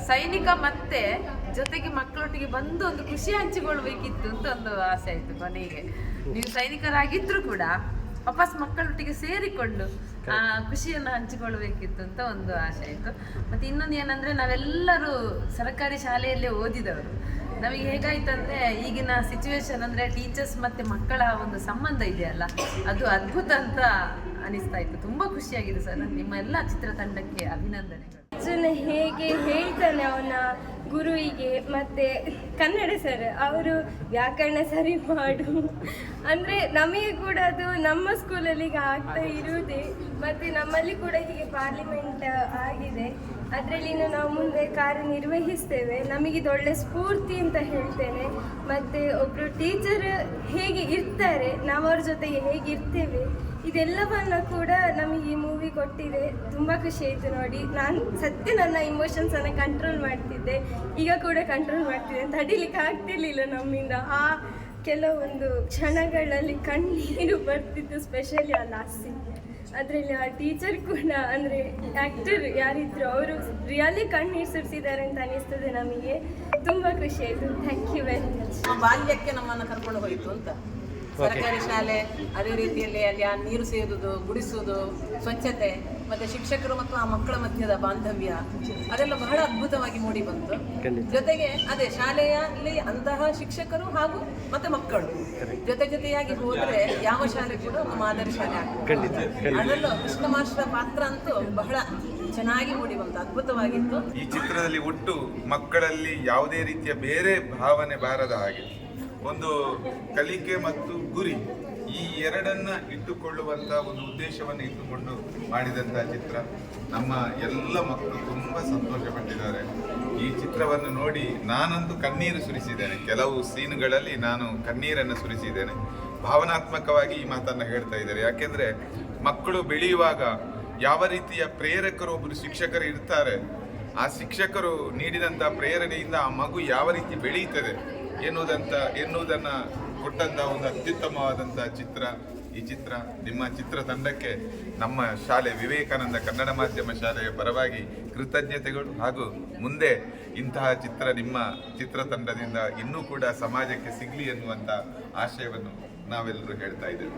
ಸೈನಿಕ ಮತ್ತೆ ಜೊತೆಗೆ ಮಕ್ಕಳೊಟ್ಟಿಗೆ ಬಂದು ಒಂದು ಖುಷಿ ಹಂಚಿಕೊಳ್ಬೇಕಿತ್ತು ಅಂತ ಒಂದು ಆಸೆ ಆಯ್ತು ಕೊನೆಗೆ. ನೀವು ಸೈನಿಕರಾಗಿದ್ರು ಕೂಡ ವಾಪಸ್ ಮಕ್ಕಳೊಟ್ಟಿಗೆ ಸೇರಿಕೊಂಡು ಆ ಖುಷಿಯನ್ನು ಹಂಚಿಕೊಳ್ಬೇಕಿತ್ತು ಅಂತ ಒಂದು ಆಸೆ ಆಯಿತು. ಮತ್ತು ಇನ್ನೊಂದು ಏನಂದರೆ, ನಾವೆಲ್ಲರೂ ಸರ್ಕಾರಿ ಶಾಲೆಯಲ್ಲೇ ಓದಿದವರು. ನಮಗೆ ಹೇಗಾಯ್ತು ಅಂದರೆ, ಈಗಿನ ಸಿಚುವೇಶನ್ ಅಂದರೆ ಟೀಚರ್ಸ್ ಮತ್ತು ಮಕ್ಕಳ ಒಂದು ಸಂಬಂಧ ಇದೆಯಲ್ಲ, ಅದು ಅದ್ಭುತ ಅಂತ ಅನಿಸ್ತಾ ಇತ್ತು. ತುಂಬ ಖುಷಿಯಾಗಿದೆ ಸರ್. ನಿಮ್ಮ ಎಲ್ಲ ಚಿತ್ರತಂಡಕ್ಕೆ ಅಭಿನಂದನೆಗಳು. ಅರ್ಜುನ ಹೇಗೆ ಹೇಳ್ತಾನೆ ಅವನ ಗುರುವಿಗೆ, ಮತ್ತು ಕನ್ನಡ ಸರ್ ಅವರು ವ್ಯಾಕರಣ ಸರಿ ಮಾಡು ಅಂದರೆ ನಮಗೆ ಕೂಡ ಅದು ನಮ್ಮ ಸ್ಕೂಲಲ್ಲಿ ಈಗ ಆಗ್ತಾ ಇರುವುದೇ. ಮತ್ತು ನಮ್ಮಲ್ಲಿ ಕೂಡ ಹೀಗೆ ಪಾರ್ಲಿಮೆಂಟ್ ಆಗಿದೆ, ಅದರಲ್ಲಿ ನಾವು ಮುಂದೆ ಕಾರ್ಯನಿರ್ವಹಿಸ್ತೇವೆ. ನಮಗಿದು ಒಳ್ಳೆ ಸ್ಫೂರ್ತಿ ಅಂತ ಹೇಳ್ತೇನೆ. ಮತ್ತು ಒಬ್ಬರು ಟೀಚರ್ ಹೇಗೆ ಇರ್ತಾರೆ, ನಾವು ಅವ್ರ ಜೊತೆಗೆ ಹೇಗಿರ್ತೇವೆ, ಇದೆಲ್ಲವನ್ನು ಕೂಡ ನಮಗೆ ಈ ಮೂವಿ ಕೊಟ್ಟಿದೆ. ತುಂಬ ಖುಷಿ ಆಯಿತು ನೋಡಿ. ನಾನು ಸತ್ಯ ನನ್ನ ಇಮೋಷನ್ಸನ್ನು ಕಂಟ್ರೋಲ್ ಮಾಡ್ತಿದ್ದೆ, ಈಗ ಕೂಡ ಕಂಟ್ರೋಲ್ ಮಾಡ್ತಿದ್ದೆ. ತಡಿಲಿಕ್ಕೆ ಆಗ್ತಿರ್ಲಿಲ್ಲ ನಮ್ಮಿಂದ. ಆ ಕೆಲವೊಂದು ಕ್ಷಣಗಳಲ್ಲಿ ಕಣ್ಣೀರು ಬರ್ತಿತ್ತು, ಸ್ಪೆಷಲಿ ಆ ಲಾಸ್ಟ್ ಸೀನ್. ಅದರಲ್ಲಿ ಆ ಟೀಚರ್ ಕೂಡ ಅಂದರೆ ಆ್ಯಕ್ಟರ್ ಯಾರಿದ್ರು ಅವರು ರಿಯಲಿ ಕಣ್ಣೀರು ಸುರಿಸಿದ್ದಾರೆ ಅಂತ ಅನಿಸ್ತದೆ ನಮಗೆ. ತುಂಬ ಖುಷಿ ಆಯಿತು. Thank you very much. ಬಾಲ್ಯಕ್ಕೆ ನಮ್ಮನ್ನು ಕರ್ಕೊಂಡು ಹೋಯಿತು ಅಂತ. ಸರ್ಕಾರಿ ಶಾಲೆ, ಅದೇ ರೀತಿಯಲ್ಲಿ ಅಲ್ಲಿ ಆ ನೀರು ಸೇದುವುದು, ಗುಡಿಸುವುದು, ಸ್ವಚ್ಛತೆ, ಮತ್ತು ಶಿಕ್ಷಕರು ಮತ್ತು ಆ ಮಕ್ಕಳ ಮಧ್ಯದ ಬಾಂಧವ್ಯ, ಅದೆಲ್ಲ ಬಹಳ ಅದ್ಭುತವಾಗಿ ಮೂಡಿ ಬಂತು. ಜೊತೆಗೆ ಅದೇ ಶಾಲೆಯಲ್ಲಿ ಅಂತಹ ಶಿಕ್ಷಕರು ಹಾಗೂ ಮತ್ತೆ ಮಕ್ಕಳು ಜೊತೆಯಾಗಿ ಹೋದರೆ ಯಾವ ಶಾಲೆ ಕೂಡ ಒಂದು ಮಾದರಿ ಶಾಲೆ ಆಗ್ತದೆ. ಅದರಲ್ಲೂ ಕೃಷ್ಣ ಮಾಸ್ಟರ್ ಪಾತ್ರ ಅಂತೂ ಬಹಳ ಚೆನ್ನಾಗಿ ಮೂಡಿ ಬಂತು, ಅದ್ಭುತವಾಗಿತ್ತು. ಈ ಚಿತ್ರದಲ್ಲಿ ಒಟ್ಟು ಮಕ್ಕಳಲ್ಲಿ ಯಾವುದೇ ರೀತಿಯ ಬೇರೆ ಭಾವನೆ ಬಾರದ ಹಾಗೆ ಒಂದು ಕಲಿಕೆ ಮತ್ತು ಗುರಿ, ಈ ಎರಡನ್ನ ಇಟ್ಟುಕೊಳ್ಳುವಂಥ ಒಂದು ಉದ್ದೇಶವನ್ನು ಇಟ್ಟುಕೊಂಡು ಮಾಡಿದಂಥ ಚಿತ್ರ. ನಮ್ಮ ಎಲ್ಲ ಮಕ್ಕಳು ತುಂಬ ಸಂತೋಷಪಟ್ಟಿದ್ದಾರೆ. ಈ ಚಿತ್ರವನ್ನು ನೋಡಿ ನಾನಂತೂ ಕಣ್ಣೀರು ಸುರಿಸಿದ್ದೇನೆ. ಕೆಲವು ಸೀನ್ಗಳಲ್ಲಿ ನಾನು ಕಣ್ಣೀರನ್ನು ಸುರಿಸಿದ್ದೇನೆ. ಭಾವನಾತ್ಮಕವಾಗಿ ಈ ಮಾತನ್ನು ಹೇಳ್ತಾ ಇದ್ದಾರೆ. ಯಾಕೆಂದರೆ ಮಕ್ಕಳು ಬೆಳೆಯುವಾಗ ಯಾವ ರೀತಿಯ ಪ್ರೇರಕರು ಒಬ್ಬರು ಶಿಕ್ಷಕರು ಇರ್ತಾರೆ, ಆ ಶಿಕ್ಷಕರು ನೀಡಿದಂಥ ಪ್ರೇರಣೆಯಿಂದ ಆ ಮಗು ಯಾವ ರೀತಿ ಬೆಳೆಯುತ್ತದೆ ಎನ್ನುವುದನ್ನು ಕೊಟ್ಟಂಥ ಒಂದು ಅತ್ಯುತ್ತಮವಾದಂಥ ಚಿತ್ರ ಈ ಚಿತ್ರ. ನಿಮ್ಮ ಚಿತ್ರತಂಡಕ್ಕೆ ನಮ್ಮ ಶಾಲೆ ವಿವೇಕಾನಂದ ಕನ್ನಡ ಮಾಧ್ಯಮ ಶಾಲೆಯ ಪರವಾಗಿ ಕೃತಜ್ಞತೆಗಳು. ಹಾಗೂ ಮುಂದೆ ಇಂತಹ ಚಿತ್ರ ನಿಮ್ಮ ಚಿತ್ರತಂಡದಿಂದ ಇನ್ನೂ ಕೂಡ ಸಮಾಜಕ್ಕೆ ಸಿಗಲಿ ಎನ್ನುವಂಥ ಆಶಯವನ್ನು ನಾವೆಲ್ಲರೂ ಹೇಳ್ತಾ ಇದ್ದೇವೆ.